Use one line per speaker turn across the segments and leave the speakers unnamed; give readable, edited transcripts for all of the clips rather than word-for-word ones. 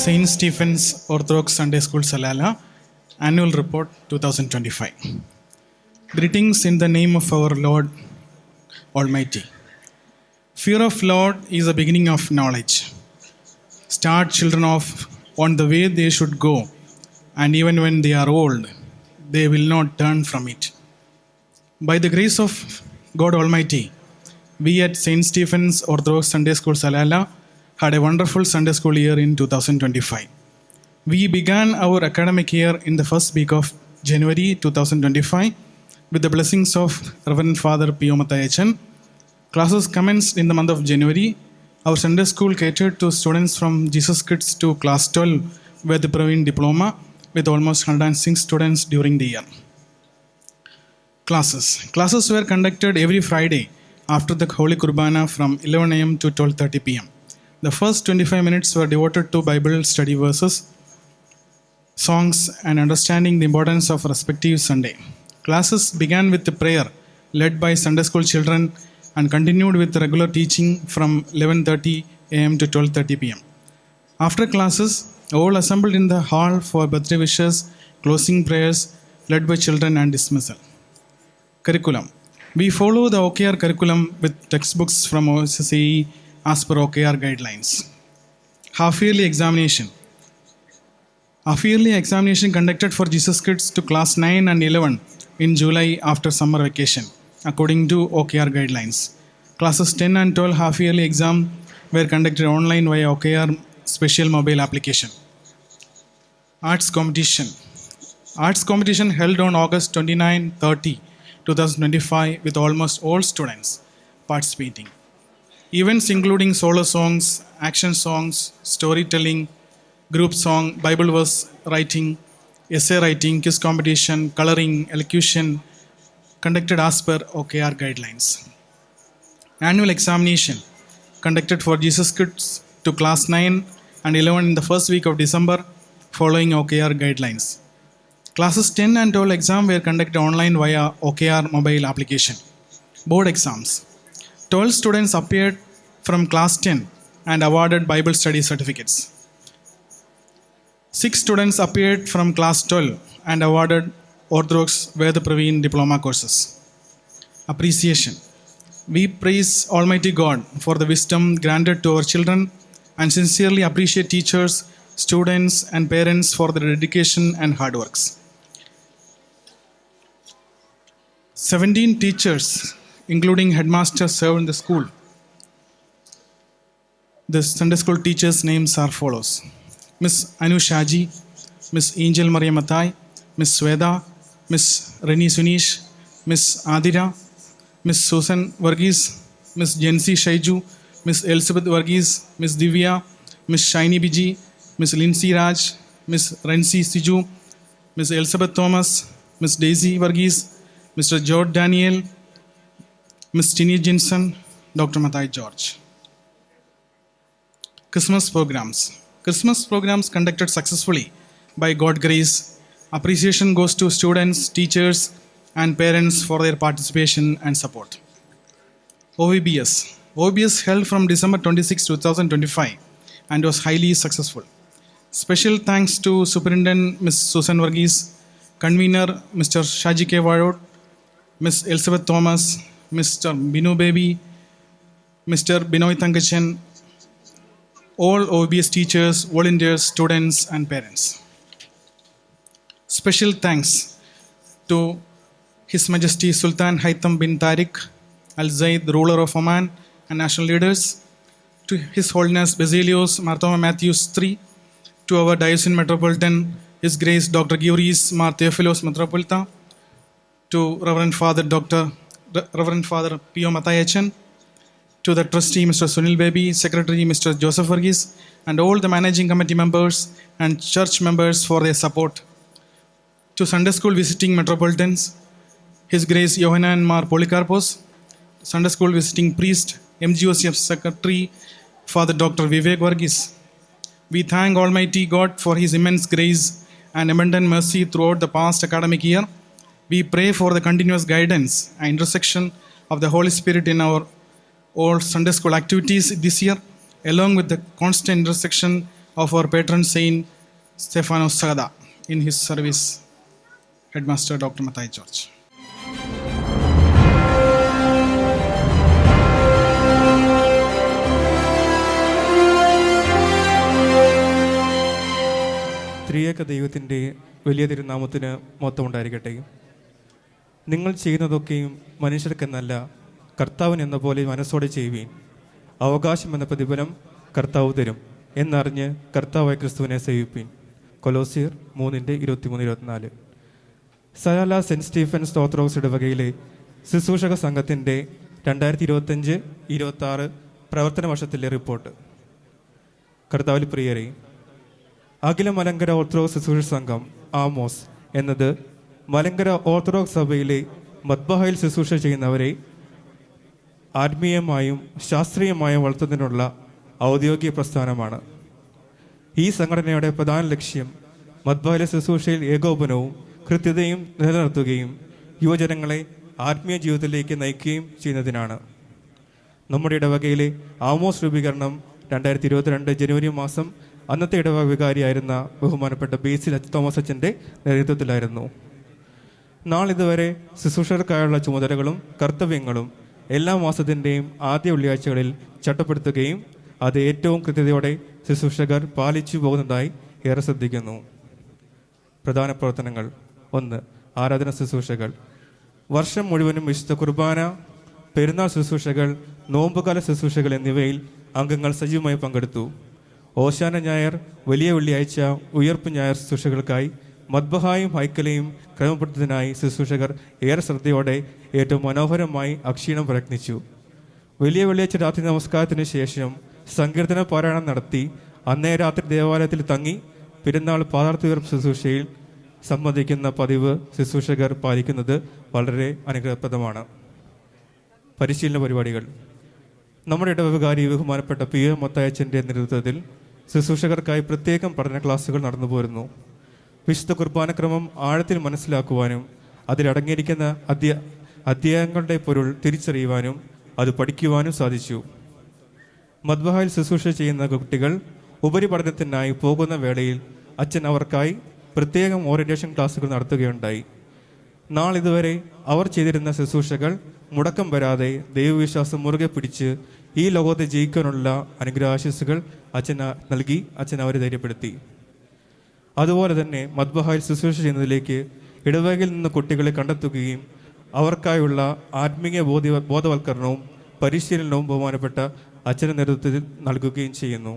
Saint Stephen's Orthodox Sunday School Salala Annual Report 2025. Greetings in the name of our Lord Almighty. Fear of Lord is the beginning of knowledge. Start children off on the way they should go, and even when they are old, they will not turn from it. By the grace of God Almighty, we at Saint Stephen's Orthodox Sunday School Salala had a wonderful Sunday school year in 2025. We began our academic year in the first week of January 2025 with the blessings of Reverend Father Pio Mattayachan. Classes commenced in the month of January. Our Sunday school catered to students from Jesus Kids to class 12 with the Praveen Diploma with almost 106 students during the year. Classes were conducted every Friday after the Holy Kurbana from 11 a.m. to 12:30 p.m. The first 25 minutes were devoted to Bible study verses, songs, and understanding the importance of respective Sunday. Classes began with a prayer led by Sunday school children and continued with regular teaching from 11:30 a.m. to 12:30 p.m. After classes, all assembled in the hall for birthday wishes, closing prayers led by children and dismissal. Curriculum. We follow the OKR curriculum with textbooks from OSSE as per OKR guidelines. Half-yearly examination. Half-yearly examination conducted for Jesus Kids to class 9 and 11 in July after summer vacation, according to OKR guidelines. Classes 10 and 12 half-yearly exam were conducted online via OKR special mobile application. Arts competition. Arts competition held on August 29-30, 2025 with almost all students participating. Events including solo songs, action songs, storytelling, group song, Bible verse writing, essay writing, quiz competition, coloring, elocution, conducted as per OKR guidelines. Annual examination conducted for Jesus Kids to class 9 and 11 in the first week of December following OKR guidelines. Classes 10 and 12 exam were conducted online via OKR mobile application. Board exams. 12 students appeared from class 10 and awarded Bible study certificates. 6 students appeared from class 12 and awarded Orthodox Veda Praveen diploma courses. Appreciation. We praise Almighty God for the wisdom granted to our children and sincerely appreciate teachers, students, and parents for their dedication and hard works. 17 teachers, including headmasters, serve in the school. The Sunday school teachers' names are follows: Miss Anu Shaji, Miss Angel Maria Mathai, Miss Sweda, Miss Reni Sunish, Miss Adira, Miss Susan Varghese, Miss Jency Shaiju, Miss Elizabeth Varghese, Miss Divya, Miss Shiny Biji, Miss Lindsay Raj, Miss Rency Siju, Miss Elizabeth Thomas, Miss Daisy Varghese, Mr. George Daniel, Miss Tini Jensen, Dr. Mathai George. Christmas programs. Christmas programs conducted successfully by God grace. Appreciation goes to students, teachers, and parents for their participation and support. OVBS. OVBS held from December 26, 2025 and was highly successful. Special thanks to Superintendent Ms. Susan Varghese, Convener Mr. Shaji K. Varod, Ms. Elizabeth Thomas, Mr. Binu Baby, Mr. Binoy Tangachan, all OBS teachers, volunteers, students, and parents. Special thanks to His Majesty Sultan Haitham bin Tariq Al Zayed, the ruler of Oman, and national leaders, to His Holiness Basilios Marthoma Matthews III, to our Diocesan Metropolitan, His Grace Dr. Giuris Mar Theophilos Metropolita, to Reverend Father Pio Mattayachan, to the trustee Mr. Sunil Baby, Secretary Mr. Joseph Varghese, and all the managing committee members and church members for their support. To Sunday School visiting Metropolitans, His Grace Yohanan Mar Policarpos, Sunday School visiting priest, MGOCF Secretary Father Dr. Vivek Varghese. We thank Almighty God for His immense grace and abundant mercy throughout the past academic year. We pray for the continuous guidance and intersection of the Holy Spirit in our all Sunday school activities this year, along with the constant intersection of our patron saint Stephanos Sagada in his service, Headmaster Dr. Mathai George.
ത്രിയേക ദൈവത്തിൻ്റെ വലിയ തിരുനാമത്തിന് മഹത്വമുണ്ടായിരിക്കട്ടെ. നിങ്ങൾ ചെയ്യുന്നതൊക്കെയും മനുഷ്യർക്കെന്നല്ല, കർത്താവിനെന്ന പോലെ മനസ്സോടെ ചെയ്യുവീൻ. അവകാശം എന്ന പ്രതിഫലം കർത്താവ് തരും എന്നറിഞ്ഞ് കർത്താവായ ക്രിസ്തുവിനെ സേവിപ്പീൻ. കൊലോസിയർ 3:23-24. സലാല സെൻറ്റ് സ്റ്റീഫൻസ് ഓർത്തഡോക്സ് ഇടവകയിലെ ശുശ്രൂഷക സംഘത്തിൻ്റെ 2025-26 പ്രവർത്തന വർഷത്തിലെ റിപ്പോർട്ട്. കർത്താവിൽ പ്രിയരെ, അഖില മലങ്കര ഓർത്തഡോക്സ് ശുശ്രൂഷ സംഘം ആമോസ് എന്നത് മലങ്കര ഓർത്തഡോക്സ് സഭയിലെ മദ്ബഹായിൽ ശുശ്രൂഷ ചെയ്യുന്നവരെ ആത്മീയമായും ശാസ്ത്രീയമായും വളർത്തുന്നതിനുള്ള ഔദ്യോഗിക പ്രസ്ഥാനമാണ്. ഈ സംഘടനയുടെ പ്രധാന ലക്ഷ്യം മദ്ബഹായിലെ ശുശ്രൂഷയിൽ ഏകോപനവും കൃത്യതയും നിലനിർത്തുകയും യുവജനങ്ങളെ ആത്മീയ ജീവിതത്തിലേക്ക് നയിക്കുകയും ചെയ്യുന്നതിനാണ്. നമ്മുടെ ഇടവകയിലെ ആമോസ് രൂപീകരണം 2022 ജനുവരി മാസം അന്നത്തെ ഇടവക വികാരിയായിരുന്ന ബഹുമാനപ്പെട്ട ബേസിൽ തോമസ് അച്ഛൻ്റെ നേതൃത്വത്തിലായിരുന്നു. നാളിതുവരെ ശുശ്രൂഷകർക്കായുള്ള ചുമതലകളും കർത്തവ്യങ്ങളും എല്ലാ മാസത്തിൻ്റെയും ആദ്യ വെള്ളിയാഴ്ചകളിൽ ചട്ടപ്പെടുത്തുകയും അത് ഏറ്റവും കൃത്യതയോടെ ശുശ്രൂഷകർ പാലിച്ചു പോകുന്നതായി ഏറെ ശ്രദ്ധിക്കുന്നു. പ്രധാന പ്രവർത്തനങ്ങൾ: 1. ആരാധന ശുശ്രൂഷകൾ. വർഷം മുഴുവനും വിശുദ്ധ കുർബാന, പെരുന്നാൾ ശുശ്രൂഷകൾ, നോമ്പുകാല ശുശ്രൂഷകൾ എന്നിവയിൽ അംഗങ്ങൾ സജീവമായി പങ്കെടുത്തു. ഓശാന ഞായർ, വലിയ വെള്ളിയാഴ്ച, ഉയർപ്പ് ഞായർ ശുശ്രൂഷകൾക്കായി മദ്ബഹായും ഹൈക്കലയും ക്രമപ്പെടുത്തുന്നതിനായി ശുശ്രൂഷകർ ഏറെ ശ്രദ്ധയോടെ ഏറ്റവും മനോഹരമായി അക്ഷീണം പ്രയത്നിച്ചു. വലിയ വെള്ളിയാഴ്ച രാത്രി നമസ്കാരത്തിന് ശേഷം സങ്കീർത്തന പാരായണം നടത്തി അന്നേ രാത്രി ദേവാലയത്തിൽ തങ്ങി പെരുന്നാൾ പാതാളത്തുയർപ്പ് ശുശ്രൂഷയിൽ സംബന്ധിക്കുന്ന പതിവ് ശുശ്രൂഷകർ പാലിക്കുന്നത് വളരെ അനുഗ്രഹപ്രദമാണ്. പരിശീലന പരിപാടികൾ. നമ്മുടെ ഇടവകാരി ബഹുമാനപ്പെട്ട P.O. മത്തായച്ചൻ്റെ നേതൃത്വത്തിൽ ശുശ്രൂഷകർക്കായി പ്രത്യേകം പഠന ക്ലാസുകൾ നടന്നു പോരുന്നു. വിശുദ്ധ കുർബാനക്രമം ആഴത്തിൽ മനസ്സിലാക്കുവാനും അതിലടങ്ങിയിരിക്കുന്ന അധ്യായങ്ങളുടെ പൊരുൾ തിരിച്ചറിയുവാനും അത് പഠിക്കുവാനും സാധിച്ചു. മദ്ബഹായിൽ ശുശ്രൂഷ ചെയ്യുന്ന കുട്ടികൾ ഉപരിപഠനത്തിനായി പോകുന്ന വേളയിൽ അച്ഛൻ അവർക്കായി പ്രത്യേകം ഓറിയന്റേഷൻ ക്ലാസുകൾ നടത്തുകയുണ്ടായി. നാളിതുവരെ അവർ ചെയ്തിരുന്ന ശുശ്രൂഷകൾ മുടക്കം വരാതെ ദൈവവിശ്വാസം മുറുകെ പിടിച്ച് ഈ ലോകത്തെ ജയിക്കാനുള്ള അനുഗ്രഹാശിസുകൾ അച്ഛൻ അവരെ ധൈര്യപ്പെടുത്തി. അതുപോലെ തന്നെ മദ്ബഹായിൽ ശുശ്രൂഷ ചെയ്യുന്നതിലേക്ക് ഇടവകയിൽ നിന്ന് കുട്ടികളെ കണ്ടെത്തുകയും അവർക്കായുള്ള ആത്മീയ ബോധവൽക്കരണവും പരിശീലനവും ബഹുമാനപ്പെട്ട അച്ഛൻ്റെ നേതൃത്വത്തിൽ നൽകുകയും ചെയ്യുന്നു.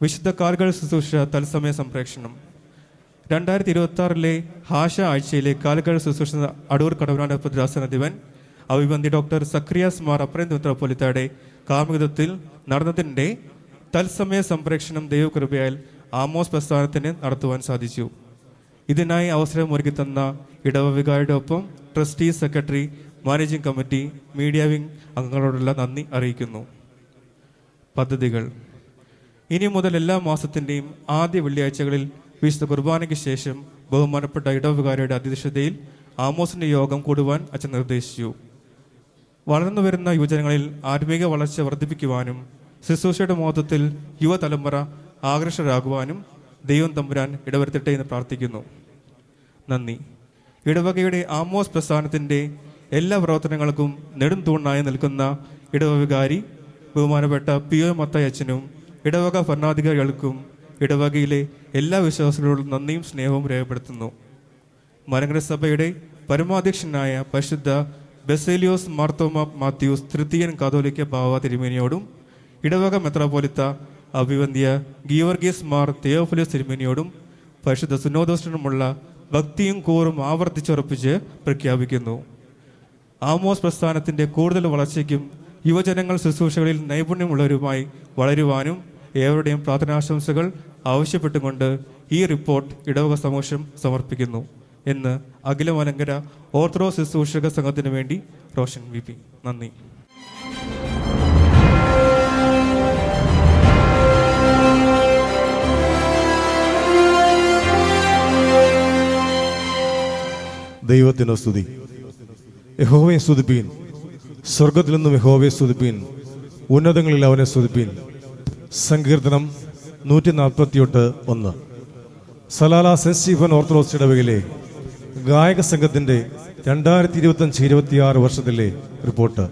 വിശുദ്ധ കാൽകൾ ശുശ്രൂഷ തത്സമയ സംപ്രേഷണം. 2026 ഹാഷ ആഴ്ചയിലെ കാൽകൾ ശുശ്രൂഷ അടൂർ കടവനാട് ഭദ്രാസനാധിപൻ അഭിബന്ധി ഡോക്ടർ സക്രിയാസ് മാർ അപ്രേം മെത്രാപ്പൊലീത്തയുടെ കാർമ്മികത്വത്തിൽ നടന്നതിൻ്റെ തത്സമയ സംപ്രേഷണം ദൈവകൃപയാൽ ആമോസ് പ്രസ്ഥാനത്തിന് നടത്തുവാൻ സാധിച്ചു. ഇതിനായി അവസരം ഒരുക്കിത്തന്ന ഇടവവികാരിയുടെ ഒപ്പം trustee, secretary, managing committee, media wing അംഗങ്ങളോടുള്ള നന്ദി അറിയിക്കുന്നു. പദ്ധതികൾ. ഇനി മുതൽ എല്ലാ മാസത്തിൻ്റെയും ആദ്യ വെള്ളിയാഴ്ചകളിൽ വിശുദ്ധ കുർബാനയ്ക്ക് ശേഷം ബഹുമാനപ്പെട്ട ഇടവകാരിയുടെ അധ്യക്ഷതയിൽ ആമോസിൻ്റെ യോഗം കൂടുവാൻ അച്ഛൻ നിർദ്ദേശിച്ചു. വളർന്നു വരുന്ന യുവജനങ്ങളിൽ ആത്മീക വളർച്ച വർദ്ധിപ്പിക്കുവാനും ശുശ്രൂഷയുടെ മഹത്വത്തിൽ യുവതലമുറ ആകർഷകരാകുവാനും ദൈവം തമ്പുരാൻ ഇടവരുത്തട്ടെ എന്ന് പ്രാർത്ഥിക്കുന്നു. നന്ദി. ഇടവകയുടെ ആമോസ് പ്രസ്ഥാനത്തിൻ്റെ എല്ലാ പ്രവർത്തനങ്ങൾക്കും നെടും തൂണായി നിൽക്കുന്ന ഇടവവികാരി ബഹുമാനപ്പെട്ട P.O. മത്തായി അച്ഛനും ഇടവക ഭരണാധികാരികൾക്കും ഇടവകയിലെ എല്ലാ വിശ്വാസികളോടും നന്ദിയും സ്നേഹവും രേഖപ്പെടുത്തുന്നു. മലങ്കര സഭയുടെ പരമാധ്യക്ഷനായ പരിശുദ്ധ ബസേലിയോസ് മാർത്തോമ മാത്യൂസ് തൃതീയൻ കാതോലിക്ക ബാവ തിരുമേനിയോടും ഇടവക മെത്രാപ്പോലിത്ത അഭിവന്ധ്യ ഗീവർഗീസ് മാർ തെയോഫിലോസ് തിരുമേനിയോടും പരിശുദ്ധ സുനോദോസിനുമുള്ള ഭക്തിയും കൂറും ആവർത്തിച്ചുറപ്പിച്ച് പ്രഖ്യാപിക്കുന്നു. ആമോസ് പ്രസ്ഥാനത്തിൻ്റെ കൂടുതൽ വളർച്ചയ്ക്കും യുവജനങ്ങൾ ശുശ്രൂഷകളിൽ നൈപുണ്യമുള്ളവരുമായി വളരുവാനും ഏവരുടെയും പ്രാർത്ഥനാശംസകൾ ആവശ്യപ്പെട്ടുകൊണ്ട് ഈ റിപ്പോർട്ട് ഇടവക സമക്ഷം സമർപ്പിക്കുന്നു എന്ന് അഖില മലങ്കര ഓർത്തഡോക്സ് ശുശ്രൂഷക സംഘത്തിന് വേണ്ടി റോഷൻ VP. നന്ദി.
ദൈവത്തിന് സ്തുതി. യഹോവയെ സ്തുതിപ്പീൻ, സ്വർഗത്തിൽ നിന്നും യഹോവയെ സ്തുതിപ്പീൻ, ഉന്നതങ്ങളിൽ അവനെ സ്തുതിപ്പീൻ. സങ്കീർത്തനം 148-1. സലാല സെന്റ് സ്റ്റീഫൻ ഓർത്തഡോക്സ് ഇടവകയിലെ ഗായക സംഘത്തിൻ്റെ 2025-26 വർഷത്തിലെ റിപ്പോർട്ട്.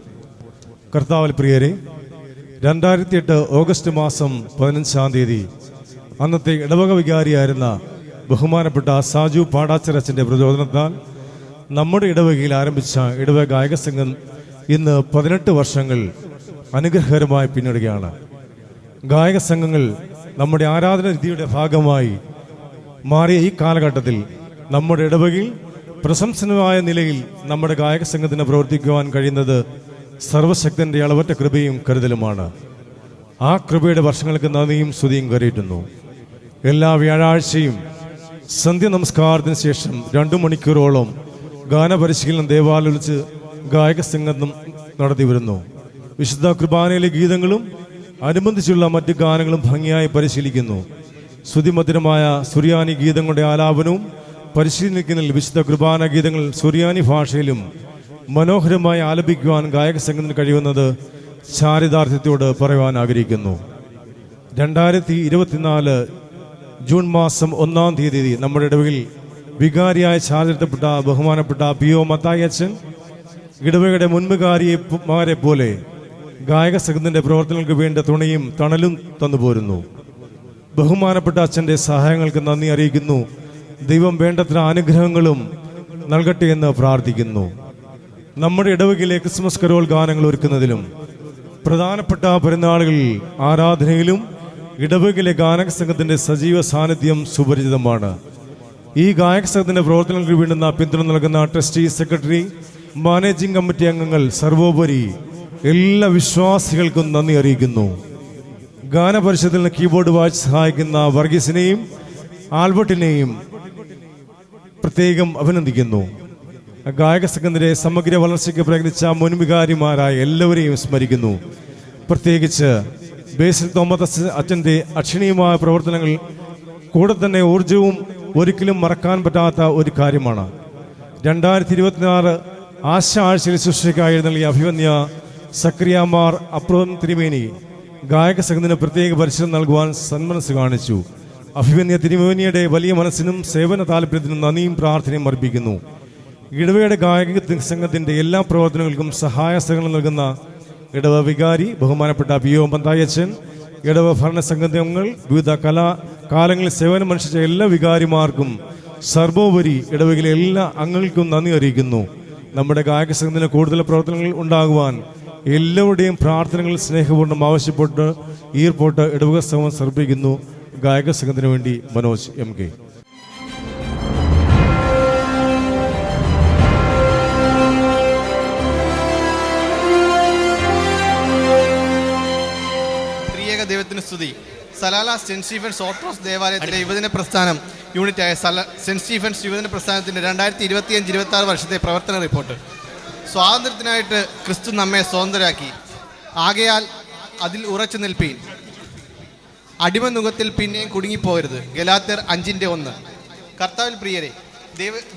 കർത്താവിൽ പ്രിയരെ, 2008 ഓഗസ്റ്റ് മാസം 15-ാം തീയതി അന്നത്തെ ഇടവക വികാരിയായിരുന്ന ബഹുമാനപ്പെട്ട സാജു പാടാച്ചരച്ചൻ്റെ പ്രചോദനത്താൽ നമ്മുടെ ഇടവകയിൽ ആരംഭിച്ച ഇടവക ഗായക സംഘം ഇന്ന് 18 വർഷങ്ങൾ അനുഗ്രഹകരമായി പിന്നിടുകയാണ്. ഗായക സംഘങ്ങൾ നമ്മുടെ ആരാധന രീതിയുടെ ഭാഗമായി മാറിയ ഈ കാലഘട്ടത്തിൽ നമ്മുടെ ഇടവകയിൽ പ്രശംസനമായ നിലയിൽ നമ്മുടെ ഗായക സംഘത്തിന് പ്രവർത്തിക്കുവാൻ കഴിയുന്നത് സർവശക്തന്റെ അളവറ്റ കൃപയും കരുതലുമാണ്. ആ കൃപയുടെ വർഷങ്ങൾക്ക് നന്ദിയും സ്തുതിയും കരയിട്ടുന്നു. എല്ലാ വ്യാഴാഴ്ചയും സന്ധ്യ നമസ്കാരത്തിന് ശേഷം 2 മണിക്കൂറോളം ഗാനപരിശീലനം ദേവാലയം വെച്ച് ഗായക സംഘം നടത്തി വരുന്നു. വിശുദ്ധ കുർബാനയിലെ ഗീതങ്ങളും അനുബന്ധിച്ചുള്ള മറ്റ് ഗാനങ്ങളും ഭംഗിയായി പരിശീലിക്കുന്നു. ശ്രുതിമധുരമായ സുറിയാനി ഗീതങ്ങളുടെ ആലാപനവും പരിശീലിക്കുന്നതിൽ വിശുദ്ധ കുർബാന ഗീതങ്ങൾ സുറിയാനി ഭാഷയിലും മനോഹരമായി ആലപിക്കുവാൻ ഗായക സംഘത്തിന് കഴിയുന്നത് ചാരിതാർത്ഥ്യത്തോട് പറയുവാൻ ആഗ്രഹിക്കുന്നു. 2024 ജൂൺ മാസം 1-ാം തീയതി നമ്മുടെ ഇടവകയിൽ വികാരിയായി ചാർജെടുത്തപ്പെട്ട ബഹുമാനപ്പെട്ട പി.ഒ. മത്തായി അച്ഛൻ ഇടവകയുടെ മുൻവികാരിമാരെ പോലെ ഗായക സംഘത്തിന്റെ പ്രവർത്തനങ്ങൾക്ക് വേണ്ട തുണയും തണലും തന്നുപോരുന്നു. ബഹുമാനപ്പെട്ട അച്ഛന്റെ സഹായങ്ങൾക്ക് നന്ദി അറിയിക്കുന്നു. ദൈവം വേണ്ടത്ര അനുഗ്രഹങ്ങളും നൽകട്ടെ എന്ന് പ്രാർത്ഥിക്കുന്നു. നമ്മുടെ ഇടവകയിലെ ക്രിസ്മസ് കരോൾ ഗാനങ്ങൾ ഒരുക്കുന്നതിലും പ്രധാനപ്പെട്ട പെരുന്നാളുകളിൽ ആരാധനയിലും ഇടവകയിലെ ഗായക സംഘത്തിന്റെ സജീവ സാന്നിധ്യം സുപരിചിതമാണ്. ഈ ഗായക സംഘത്തിന്റെ പ്രവർത്തനങ്ങൾക്ക് വേണ്ടുന്ന പിന്തുണ നൽകുന്ന ട്രസ്റ്റി, സെക്രട്ടറി, മാനേജിംഗ് കമ്മിറ്റി അംഗങ്ങൾ, സർവോപരി എല്ലാ വിശ്വാസികൾക്കും നന്ദി അറിയിക്കുന്നു. ഗാനപരിഷത്തിൽ കീബോർഡ് വായിച്ച് സഹായിക്കുന്ന വർഗീസിനെയും ആൽബർട്ടിനെയും പ്രത്യേകം അഭിനന്ദിക്കുന്നു. ഗായക സംഘത്തിന്റെ സമഗ്ര വളർച്ചയ്ക്ക് പ്രയത്നിച്ച മുൻവികാരിമാരായ എല്ലാവരെയും സ്മരിക്കുന്നു. പ്രത്യേകിച്ച് ബേസിൽ തോമസ് അച്ഛൻ്റെ അക്ഷണീയമായ പ്രവർത്തനങ്ങൾ കൂടെ തന്നെ ഊർജവും ഒരിക്കലും മറക്കാൻ പറ്റാത്ത ഒരു കാര്യമാണ്. 2026 ആശ ആഴ്ചയിൽ ശുശ്രൂഷയ്ക്കായി എഴുന്നള്ളിയ അഭിവന്യ സക്രിയാമാർ അപ്രോം തിരുമേനി ഗായക സംഘത്തിന് പ്രത്യേക പരിശീലനം നൽകുവാൻ സന്മനസ് കാണിച്ചു. അഭിവന്യ തിരുമേനിയുടെ വലിയ മനസ്സിനും സേവന താല്പര്യത്തിനും നന്ദിയും പ്രാർത്ഥനയും അർപ്പിക്കുന്നു. ഇടവയുടെ ഗായക സംഘത്തിന്റെ എല്ലാ പ്രവർത്തനങ്ങൾക്കും സഹായ സഹകരണം നൽകുന്ന ഇടവ വികാരി ബഹുമാനപ്പെട്ട പി.ഒ. മത്തായി അച്ഛൻ, ഇടവ ഭരണസംഘങ്ങൾ, വിവിധ കാലങ്ങളിൽ സേവനമനുഷ്ഠിച്ച എല്ലാ വികാരിമാർക്കും സർവോപരി ഇടവകയിലെ എല്ലാ അംഗങ്ങൾക്കും നന്ദി അറിയിക്കുന്നു. നമ്മുടെ ഗായക സംഘത്തിന് കൂടുതൽ പ്രവർത്തനങ്ങൾ ഉണ്ടാകുവാൻ എല്ലാവരുടെയും പ്രാർത്ഥനകൾ സ്നേഹപൂർണ്ണം ആവശ്യപ്പെട്ട് ഈ റിപ്പോർട്ട് ഇടവക സംഘം സമർപ്പിക്കുന്നു. ഗായക സംഘത്തിന് വേണ്ടി മനോജ് എം കെ.
ദൈവത്തിന് സ്തുതി. സലാല സെന്റ് സ്റ്റീഫൻസ് ഓർത്തഡോക്സ് ദേവാലയത്തിലെ യുവജന പ്രസ്ഥാനം യൂണിറ്റായ സെന്റ് സ്റ്റീഫൻസ് യുവജന പ്രസ്ഥാനത്തിന്റെ 2025-26 വർഷത്തെ പ്രവർത്തന റിപ്പോർട്ട്. സ്വാതന്ത്ര്യത്തിനായിട്ട് ക്രിസ്തു നമ്മെ സ്വതന്ത്രരാക്കി, ആകയാൽ അതിൽ ഉറച്ചു നിൽപ്പീൻ, അടിമനുഖത്തിൽ പിന്നെയും കുടുങ്ങിപ്പോകരുത്. ഗലാത്യർ 5:1. കർത്താവിൽ പ്രിയരെ,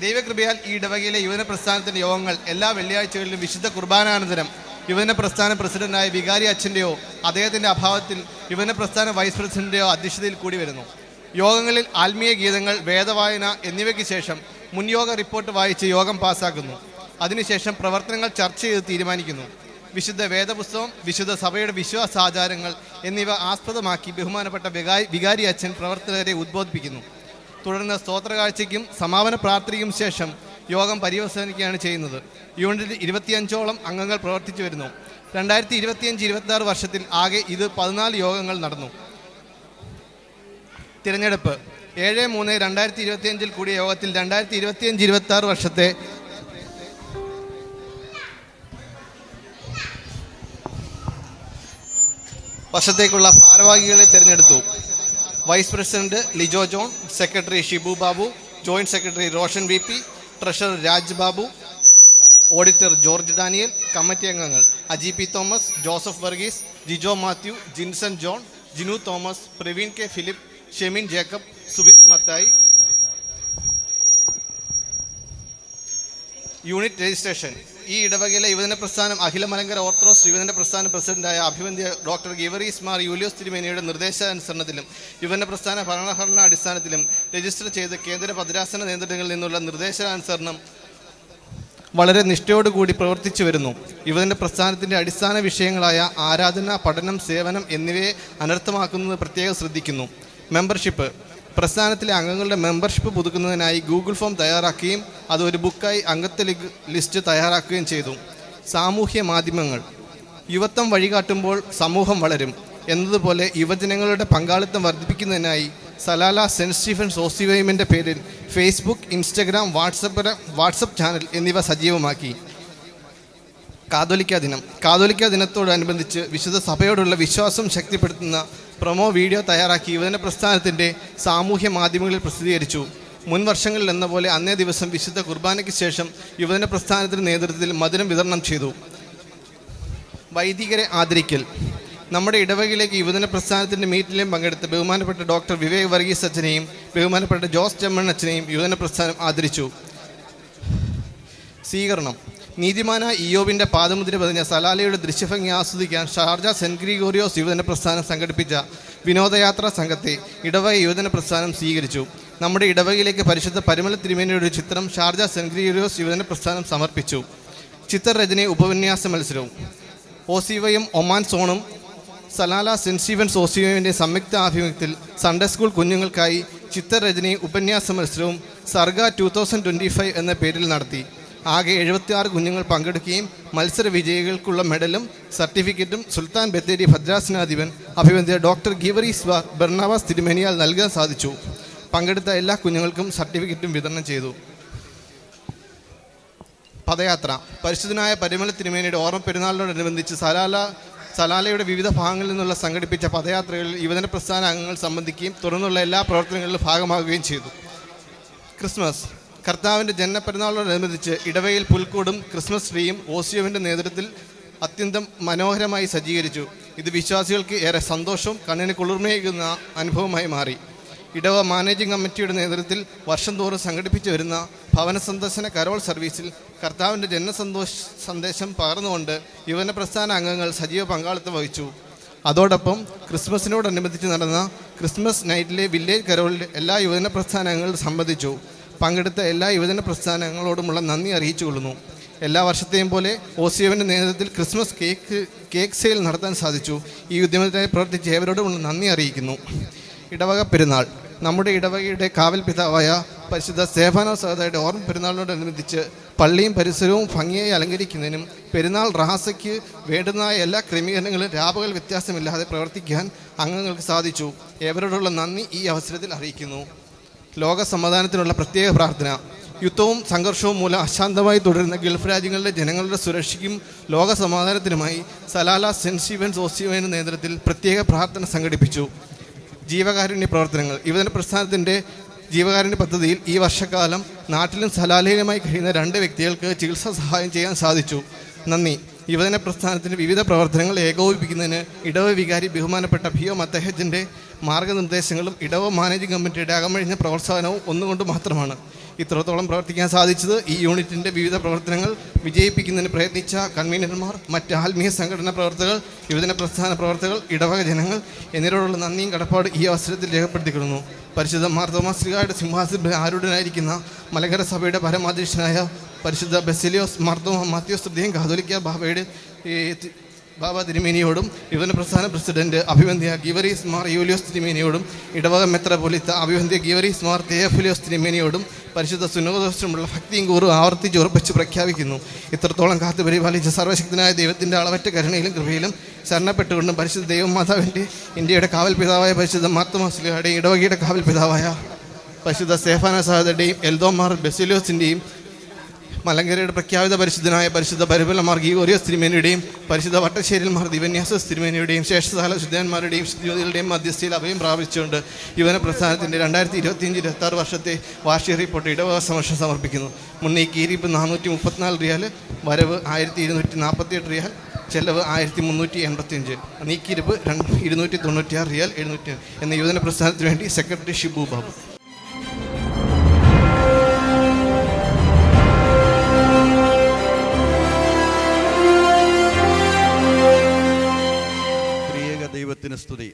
ദൈവകൃപയാൽ ഈ ഇടവകയിലെ യുവജന പ്രസ്ഥാനത്തിന്റെ യോഗങ്ങൾ എല്ലാ വെള്ളിയാഴ്ചകളിലും വിശുദ്ധ കുർബാനാനന്തരം യുവജന പ്രസ്ഥാന പ്രസിഡന്റായ വികാരി അച്ഛൻ്റെയോ അദ്ദേഹത്തിൻ്റെ അഭാവത്തിൽ യുവജന പ്രസ്ഥാന വൈസ് പ്രസിഡന്റിൻ്റെയോ അധ്യക്ഷതയിൽ കൂടി വരുന്നു. യോഗങ്ങളിൽ ആത്മീയ ഗീതങ്ങൾ, വേദവായന എന്നിവയ്ക്ക് ശേഷം മുൻയോഗ റിപ്പോർട്ട് വായിച്ച് യോഗം പാസ്സാക്കുന്നു. അതിനുശേഷം പ്രവർത്തനങ്ങൾ ചർച്ച ചെയ്ത് തീരുമാനിക്കുന്നു. വിശുദ്ധ വേദപുസ്തകം, വിശുദ്ധ സഭയുടെ വിശ്വാസാചാരങ്ങൾ എന്നിവ ആസ്പദമാക്കി ബഹുമാനപ്പെട്ട വികാരി അച്ഛൻ പ്രവർത്തകരെ ഉദ്ബോധിപ്പിക്കുന്നു. തുടർന്ന് സ്തോത്രകാഴ്ചയ്ക്കും സമാപന പ്രാർത്ഥനയ്ക്കും ശേഷം യോഗം പര്യവസാനിക്കുകയാണ് ചെയ്യുന്നത്. യൂണിറ്റിൽ 25ഓളം അംഗങ്ങൾ പ്രവർത്തിച്ചു വരുന്നു. 2025-26 വർഷത്തിൽ ആകെ ഇത് 14 യോഗങ്ങൾ നടന്നു. തിരഞ്ഞെടുപ്പ് 7/3/2025 കൂടിയ യോഗത്തിൽ 2025-26 വർഷത്തേക്കുള്ള ഭാരവാഹികളെ തിരഞ്ഞെടുത്തു. Vice president Lijo John, secretary Shibu Babu, joint secretary Roshan VP, treasurer Raj Babu, auditor George Daniel. Committee അംഗങ്ങൾ Aji P Thomas, Joseph Varghese, Jijo Mathew, Jinson John, Jinu Thomas, Praveen K Philip, Shemin Jacob, Subith Mathai. Unit registration ഈ ഇടവകയിലെ യുവജന പ്രസ്ഥാനം അഖില മലങ്കര ഓർത്തഡോക്സ് യുവജന പ്രസ്ഥാന പ്രസിഡന്റായ അഭിവന്ദ്യ ഡോക്ടർ ഗിവറീസ് മാർ യൂലിയോസ് തിരുമേനിയുടെ നിർദ്ദേശാനുസരണത്തിലും യുവജന പ്രസ്ഥാന ഭരണഘടനാ അടിസ്ഥാനത്തിലും രജിസ്റ്റർ ചെയ്ത് കേന്ദ്ര ഭദ്രാസന നേതൃത്വങ്ങളിൽ നിന്നുള്ള നിർദ്ദേശാനുസരണം വളരെ നിഷ്ഠയോടുകൂടി പ്രവർത്തിച്ചു വരുന്നു. യുവജന പ്രസ്ഥാനത്തിൻ്റെ അടിസ്ഥാന വിഷയങ്ങളായ ആരാധന, പഠനം, സേവനം എന്നിവയെ അനർത്ഥമാക്കുന്നത് പ്രത്യേകം ശ്രദ്ധിക്കുന്നു. മെമ്പർഷിപ്പ് പ്രസ്ഥാനത്തിലെ അംഗങ്ങളുടെ മെമ്പർഷിപ്പ് പുതുക്കുന്നതിനായി ഗൂഗിൾ ഫോം തയ്യാറാക്കുകയും അത് ഒരു ബുക്കായി അംഗത്വ ലിസ്റ്റ് തയ്യാറാക്കുകയും ചെയ്തു. സാമൂഹ്യ മാധ്യമങ്ങൾ യുവത്വം വഴികാട്ടുമ്പോൾ സമൂഹം വളരും എന്നതുപോലെ യുവജനങ്ങളുടെ പങ്കാളിത്തം വർദ്ധിപ്പിക്കുന്നതിനായി സലാല സെൻറ്റ് സ്റ്റീഫൻസ് ഓസിവൈമിൻ്റെ പേരിൽ ഫേസ്ബുക്ക്, ഇൻസ്റ്റഗ്രാം, വാട്സപ്പ് ചാനൽ എന്നിവ സജീവമാക്കി. കാതോലിക്ക ദിനത്തോടനുബന്ധിച്ച് വിശുദ്ധ സഭയോടുള്ള വിശ്വാസം ശക്തിപ്പെടുത്തുന്ന പ്രൊമോ വീഡിയോ തയ്യാറാക്കി യുവജന പ്രസ്ഥാനത്തിൻ്റെ സാമൂഹ്യ മാധ്യമങ്ങളിൽ പ്രസിദ്ധീകരിച്ചു. മുൻ വർഷങ്ങളിൽ എന്ന പോലെ അന്നേ ദിവസം വിശുദ്ധ കുർബാനയ്ക്ക് ശേഷം യുവജന പ്രസ്ഥാനത്തിൻ്റെ നേതൃത്വത്തിൽ മധുരം വിതരണം ചെയ്തു. വൈദികരെ ആദരിക്കൽ നമ്മുടെ ഇടവകയിലേക്ക് യുവജന പ്രസ്ഥാനത്തിൻ്റെ മീറ്റിലും പങ്കെടുത്ത ബഹുമാനപ്പെട്ട ഡോക്ടർ വിവേക് വർഗീസ് അച്ഛനെയും ബഹുമാനപ്പെട്ട ജോസ് ചെമ്മൺ അച്ഛനെയും യുവജന പ്രസ്ഥാനം ആദരിച്ചു. സ്വീകരണം നീതിമാനായ ഇയ്യോബിൻ്റെ പാദമുദ്ര പതിഞ്ഞ സലാലയുടെ ദൃശ്യഭംഗി ആസ്വദിക്കാൻ ഷാർജ സെൻറ്റ് ഗ്രിഗോറിയോസ് യുവജന പ്രസ്ഥാനം സംഘടിപ്പിച്ച വിനോദയാത്രാ സംഘത്തെ ഇടവക യുവജന പ്രസ്ഥാനം സ്വീകരിച്ചു. നമ്മുടെ ഇടവകയിലേക്ക് പരിശുദ്ധ പരിമല തിരുമേനിയുടെ ഒരു ചിത്രം ഷാർജ സെൻറ്റ് ഗ്രിഗോറിയോസ് യുവജന പ്രസ്ഥാനം സമർപ്പിച്ചു. ചിത്രരചന ഉപന്യാസ മത്സരവും ഓസിവയും ഒമാൻ സോണും സലാല സെൻറ്റ് സ്റ്റീഫൻസ് ഓസിവയുടെ സംയുക്ത ആഭിമുഖ്യത്തിൽ സൺഡേ സ്കൂൾ കുഞ്ഞുങ്ങൾക്കായി ചിത്രരചനയും ഉപന്യാസ മത്സരവും സർഗ 2025 എന്ന പേരിൽ നടത്തി. ആകെ 76 കുഞ്ഞുങ്ങൾ പങ്കെടുക്കുകയും മത്സര വിജയികൾക്കുള്ള മെഡലും സർട്ടിഫിക്കറ്റും സുൽത്താൻ ബത്തേരി ഭദ്രാസനാധിപൻ അഭിവന്ദ്യ ഡോക്ടർ ഗിവറീസ് ബർണാബാസ് തിരുമേനിയാൽ നൽകാൻ സാധിച്ചു. പങ്കെടുത്ത എല്ലാ കുഞ്ഞുങ്ങൾക്കും സർട്ടിഫിക്കറ്റും വിതരണം ചെയ്തു. പദയാത്ര പരിശുദ്ധനായ പരിമല തിരുമേനിയുടെ ഓർമ്മ പെരുന്നാളിനോടനുബന്ധിച്ച് സലാലയുടെ വിവിധ ഭാഗങ്ങളിൽ നിന്നുള്ള സംഘടിപ്പിച്ച പദയാത്രകളിൽ യുവജന പ്രസ്ഥാന അംഗങ്ങൾ സംബന്ധിക്കുകയും തുടർന്നുള്ള എല്ലാ പ്രവർത്തനങ്ങളിലും ഭാഗമാകുകയും ചെയ്തു. ക്രിസ്മസ് കർത്താവിൻ്റെ ജന്മപ്പെരുന്നാളിനോടനുബന്ധിച്ച് ഇടവകയിൽ പുൽക്കൂടും ക്രിസ്മസ് ട്രീയും ഓസിയോവിൻ്റെ നേതൃത്വത്തിൽ അത്യന്തം മനോഹരമായി സജ്ജീകരിച്ചു. ഇത് വിശ്വാസികൾക്ക് ഏറെ സന്തോഷവും കണ്ണിന് കുളിർമയേകുന്ന അനുഭവമായി മാറി. ഇടവ മാനേജിംഗ് കമ്മിറ്റിയുടെ നേതൃത്വത്തിൽ വർഷം തോറും സംഘടിപ്പിച്ചു വരുന്ന ഭവന സന്ദർശന കരോൾ സർവീസിൽ കർത്താവിൻ്റെ സന്ദേശം പകർന്നുകൊണ്ട് യുവജന പ്രസ്ഥാന അംഗങ്ങൾ സജീവ പങ്കാളിത്തം വഹിച്ചു. അതോടൊപ്പം ക്രിസ്മസിനോടനുബന്ധിച്ച് നടന്ന ക്രിസ്മസ് നൈറ്റിലെ വില്ലേജ് കരോളിൽ എല്ലാ യുവജന പ്രസ്ഥാന അംഗങ്ങളും സംബന്ധിച്ചു. പങ്കെടുത്ത എല്ലാ യുവജന പ്രസ്ഥാനങ്ങളോടുമുള്ള നന്ദി അറിയിച്ചുകൊള്ളുന്നു. എല്ലാ വർഷത്തെയും പോലെ ഓസിയോവിൻ്റെ നേതൃത്വത്തിൽ ക്രിസ്മസ് കേക്ക് സെയിൽ നടത്താൻ സാധിച്ചു. ഈ ഉദ്യമത്തിനായി പ്രവർത്തിച്ച ഏവരോടുമുള്ള നന്ദി അറിയിക്കുന്നു. ഇടവക പെരുന്നാൾ നമ്മുടെ ഇടവകയുടെ കാവൽ പിതാവായ പരിശുദ്ധ സ്തേഫാനോസ് സഹോദരന്റെ ഓർമ്മ പെരുന്നാളിനോടനുബന്ധിച്ച് പള്ളിയും പരിസരവും ഭംഗിയായി അലങ്കരിക്കുന്നതിനും പെരുന്നാൾ റാസയ്ക്ക് വേണ്ടുന്നതായ എല്ലാ ക്രമീകരണങ്ങളും രാപകൽ വ്യത്യാസമില്ലാതെ പ്രവർത്തിക്കാൻ അംഗങ്ങൾക്ക് സാധിച്ചു. ഏവരോടുള്ള നന്ദി ഈ അവസരത്തിൽ അറിയിക്കുന്നു. ലോക സമാധാനത്തിനുള്ള പ്രത്യേക പ്രാർത്ഥന യുദ്ധവും സംഘർഷവും മൂലം അശാന്തമായി തുടരുന്ന ഗൾഫ് രാജ്യങ്ങളിലെ ജനങ്ങളുടെ സുരക്ഷയ്ക്കും ലോക സമാധാനത്തിനുമായി സലാല സെൻറ്റ് സ്റ്റീഫൻസ് ഓസിയോയുടെ നേതൃത്വത്തിൽ പ്രത്യേക പ്രാർത്ഥന സംഘടിപ്പിച്ചു. ജീവകാരുണ്യ പ്രവർത്തനങ്ങൾ യുവജന പ്രസ്ഥാനത്തിൻ്റെ ജീവകാരുണ്യ പദ്ധതിയിൽ ഈ വർഷക്കാലം നാട്ടിലും സലാലയിലുമായി കഴിയുന്ന 2 വ്യക്തികൾക്ക് ചികിത്സാ സഹായം ചെയ്യാൻ സാധിച്ചു. നന്ദി. യുവജന പ്രസ്ഥാനത്തിൻ്റെ വിവിധ പ്രവർത്തനങ്ങൾ ഏകോപിപ്പിക്കുന്നതിന് ഇടവ വികാരി ബഹുമാനപ്പെട്ട പിയോ മത്തഹജിൻ്റെ മാർഗനിർദ്ദേശങ്ങളും ഇടവ മാനേജിംഗ് കമ്മിറ്റിയുടെ അകമഴിഞ്ഞ പ്രോത്സാഹനവും ഒന്നുകൊണ്ട് മാത്രമാണ് ഇത്രത്തോളം പ്രവർത്തിക്കാൻ സാധിച്ചത്. ഈ യൂണിറ്റിൻ്റെ വിവിധ പ്രവർത്തനങ്ങൾ വിജയിപ്പിക്കുന്നതിന് പ്രയത്നിച്ച കൺവീനർമാർ, മറ്റ് ആത്മീയ സംഘടനാ പ്രവർത്തകർ, യുവജന പ്രസ്ഥാന പ്രവർത്തകർ, ഇടവക ജനങ്ങൾ എന്നിവരോടുള്ള നന്ദിയും കടപ്പാട് ഈ അവസരത്തിൽ രേഖപ്പെടുത്തിക്കൊള്ളുന്നു. പരിശുദ്ധ മാർ തോമസ് ശ്ലീഹായുടെ സിംഹാസനത്തിൽ ആരൂഢനായിരിക്കുന്ന മലങ്കര സഭയുടെ പരമാധ്യക്ഷനായ പരിശുദ്ധ ബെസിലിയോസ് മാർത്തോമ മാത്യോസ് തൃതീയൻ കാതോലിക്ക ബാബ തിരുമേനിയോടും യുവജന പ്രസ്ഥാന പ്രസിഡന്റ് അഭിവന്ദ്യ ഗിവറീസ് മാർ യൂലിയോസ് തിരുമേനിയോടും ഇടവക മെത്രാപ്പൊലീത്ത അഭിവന്ദ്യ ഗിവറീസ് മാർ തെയോഫിലോസ് തിരുമേനിയോടും പരിശുദ്ധ സുനോദോഷമുള്ള ഭക്തിയും കൂറും ആവർത്തിച്ച് ഉറപ്പിച്ച് പ്രഖ്യാപിക്കുന്നു. ഇത്രത്തോളം കാത്തു പരിപാലിച്ച സർവശക്തനായ ദൈവത്തിൻ്റെ അളവറ്റ കരുണയിലും കൃപയിലും ശരണപ്പെട്ടുകൊണ്ടും പരിശുദ്ധ ദൈവമാതാവിൻ്റെ ഇന്ത്യയുടെ കാവൽ പിതാവായ പരിശുദ്ധ മാർത്തോമാ ശ്ലീഹായുടെയും ഇടവകയുടെ കാവൽ പിതാവായ പരിശുദ്ധ സ്തേഫാനോസ് സഹോദരൻ്റെയും എൽദോമാർ ബെസിലിയോസിൻ്റെയും മലങ്കരയുടെ പ്രഖ്യാപിത പരിശുദ്ധനായ പരിശുദ്ധ പരിമല മാർ ഗീഗോറിയോസ് തിരുമേനിയുടെയും പരിശുദ്ധ വട്ടശ്ശേരിൽ മാർ ദിവന്യാസോസ് തിരുമേനിയുടെയും ശേഷകാല ശുദ്ധന്മാരുടെയും ശുദ്ധികളുടെയും മധ്യസ്ഥയിൽ അഭയം പ്രാപിച്ചുകൊണ്ട് യുവജന പ്രസ്ഥാനത്തിൻ്റെ 2025-26 വർഷത്തെ വാർഷിക റിപ്പോർട്ട് ഇടവക സമക്ഷം സമർപ്പിക്കുന്നു. മുന്നേക്ക് ഈരിപ്പ് 434 റിയാൽ, വരവ് 1248 റിയാൽ, ചെലവ് 1385. നീക്കിയിരിപ്പ് 296 റിയാൽ 700 എന്ന യുവജന പ്രസ്ഥാനത്തിന് വേണ്ടി സെക്രട്ടറി ഷിബു ബാബു.
സ്തുതി.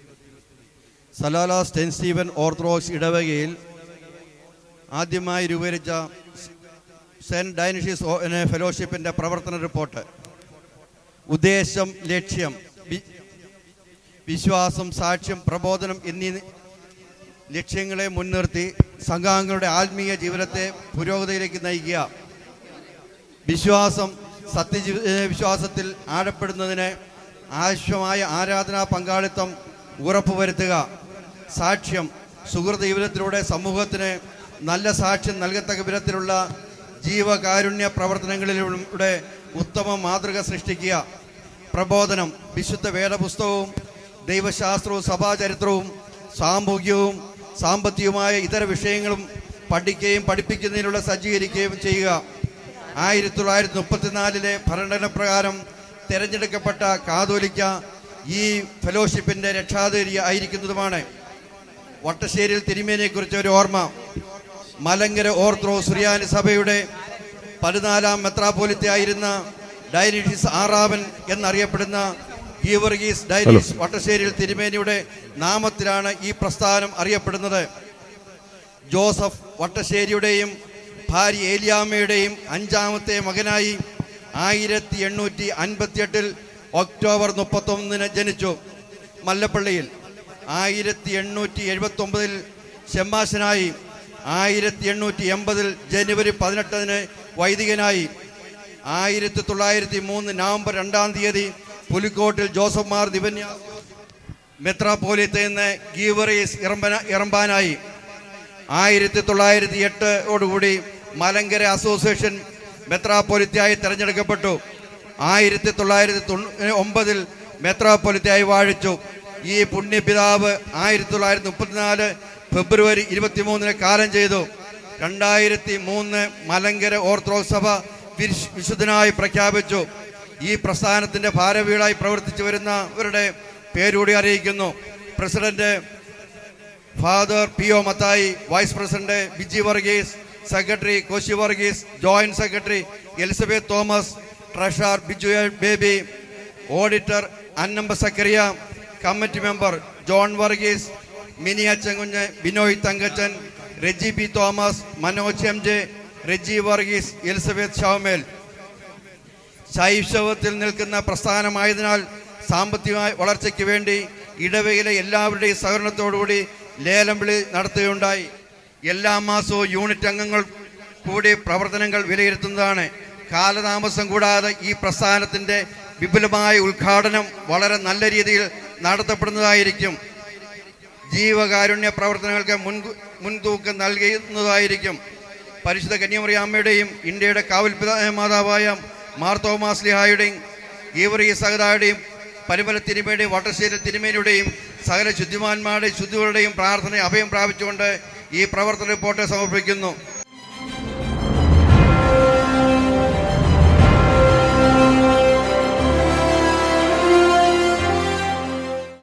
സലാല സെന്റ് സ്റ്റീവൻ ഓർത്തഡോക്സ് ഇടവകയിൽ ആദ്യമായി രൂപീകരിച്ച സെന്റ് ഡൈനഷീസ് ഫെലോഷിപ്പിൻ്റെ പ്രവർത്തന റിപ്പോർട്ട്. ഉദ്ദേശം, ലക്ഷ്യം, വിശ്വാസം, സാക്ഷ്യം, പ്രബോധനം എന്നീ ലക്ഷ്യങ്ങളെ മുൻനിർത്തി സംഘാംഗങ്ങളുടെ ആത്മീയ ജീവിതത്തെ പുരോഗതിയിലേക്ക് നയിക്കുക. വിശ്വാസത്തിൽ ആഴപ്പെടുന്നതിന് ആവശ്യമായ ആരാധനാ പങ്കാളിത്തം ഉറപ്പുവരുത്തുക. സാക്ഷ്യം, സുഹൃത്ത് ജീവിതത്തിലൂടെ സമൂഹത്തിന് നല്ല സാക്ഷ്യം നൽകത്തക്ക വിധത്തിലുള്ള ജീവകാരുണ്യ പ്രവർത്തനങ്ങളിലൂടെ ഉത്തമ മാതൃക സൃഷ്ടിക്കുക. പ്രബോധനം, വിശുദ്ധ വേദപുസ്തകവും ദൈവശാസ്ത്രവും സഭാചരിത്രവും സാമൂഹികവും സാമ്പത്തികവുമായ ഇതര വിഷയങ്ങളും പഠിക്കുകയും പഠിപ്പിക്കുന്നതിനുള്ള സജ്ജീകരിക്കുകയും ചെയ്യുക. 1934 ഭരണഘടനപ്രകാരം തിരഞ്ഞെടുക്കപ്പെട്ട കാതോലിക്ക ഈ ഫെലോഷിപ്പിൻ്റെ രക്ഷാധികാരി ആയിരിക്കുന്നതുമാണ്. വട്ടശ്ശേരിയിൽ തിരുമേനിയെക്കുറിച്ച് ഒരു ഓർമ്മ. മലങ്കര ഓർത്തഡോക്സ് സുറിയാനി സഭയുടെ 14ാം മെത്രാപ്പോലിത്തയായിരുന്ന ഡൈനീഷ്യസ് ആറാവൻ എന്നറിയപ്പെടുന്ന ഗീവർഗീസ് ഡൈനീസ് വട്ടശ്ശേരിയിൽ തിരുമേനിയുടെ നാമത്തിലാണ് ഈ പ്രസ്ഥാനം അറിയപ്പെടുന്നത്. ജോസഫ് വട്ടശ്ശേരിയുടെയും ഭാര്യ ഏലിയാമ്മയുടെയും 5ാമത്തെ മകനായി 1858 ഒക്ടോബർ 31 ജനിച്ചു. മല്ലപ്പള്ളിയിൽ 1879 ഷെമ്മാശനായി, 1880 ജനുവരി 18 വൈദികനായി, 1903 നവംബർ 2 പുലിക്കോട്ടിൽ ജോസഫ് മാർ ദിവന്യാസ് മെത്രാപ്പോലിത്തയെന്ന് ഗീവറീസ് ഇറമ്പാനായി, 1908 മലങ്കര അസോസിയേഷൻ മെത്രാപ്പോലിത്തയായി തെരഞ്ഞെടുക്കപ്പെട്ടു. 1909 മെത്രാപ്പോലിത്തയായി വാഴിച്ചു. ഈ പുണ്യപിതാവ് 1934 ഫെബ്രുവരി 23 കാലം ചെയ്തു. 2003 മലങ്കര ഓർത്തഡോക്സ് സഭ വിശുദ്ധനായി പ്രഖ്യാപിച്ചു. ഈ പ്രസ്ഥാനത്തിൻ്റെ ഭാരവീടായി പ്രവർത്തിച്ചു വരുന്നവരുടെ പേരുകൂടി അറിയിക്കുന്നു. President father P.O. Mathai, vice president Biji Varghese, secretary Koshy Varghese, joint secretary Elizabeth Thomas, treasurer Biju Baby, auditor Annamma Zachariah, committee member John Varghese, Mini Achankunju, Binoy Thankachan, Reji P Thomas, Manoj MJ, Reji Varghese, Elizabeth Shoumel. ശൈശവത്തിൽ നിൽക്കുന്ന പ്രസ്ഥാനമായതിനാൽ സാമ്പത്തിക വളർച്ചയ്ക്ക് വേണ്ടി ഇടവകയിലെ എല്ലാവരുടെയും സഹകരണത്തോടുകൂടി ലേലം വിളി നടത്തുകയുണ്ടായി. എല്ലാ മാസവും യൂണിറ്റ് അംഗങ്ങൾ കൂടി പ്രവർത്തനങ്ങൾ വിലയിരുത്തുന്നതാണ്. കാലതാമസം കൂടാതെ ഈ പ്രസ്ഥാനത്തിൻ്റെ വിപുലമായ ഉദ്ഘാടനം വളരെ നല്ല രീതിയിൽ നടത്തപ്പെടുന്നതായിരിക്കും. ജീവകാരുണ്യ പ്രവർത്തനങ്ങൾക്ക് മുൻതൂക്കം നൽകുന്നതായിരിക്കും. പരിശുദ്ധ കന്യാമറിയാമ്മയുടെയും ഇന്ത്യയുടെ കാവൽ മാതാവായ മാർത്തോമാസ്ലിഹായുടെയും ഗീവറീസ് സഹതായുടെയും പരിമല തിരുമേനിയുടെയും വട്ടശ്ശേരി തിരുമേനിയുടെയും സകല ശുദ്ധിമാന്മാരുടെയും ശുദ്ധികളുടെയും പ്രാർത്ഥന അഭയം പ്രാപിച്ചുകൊണ്ട് ഈ പ്രവർത്തന റിപ്പോർട്ട് സമർപ്പിക്കുന്നു.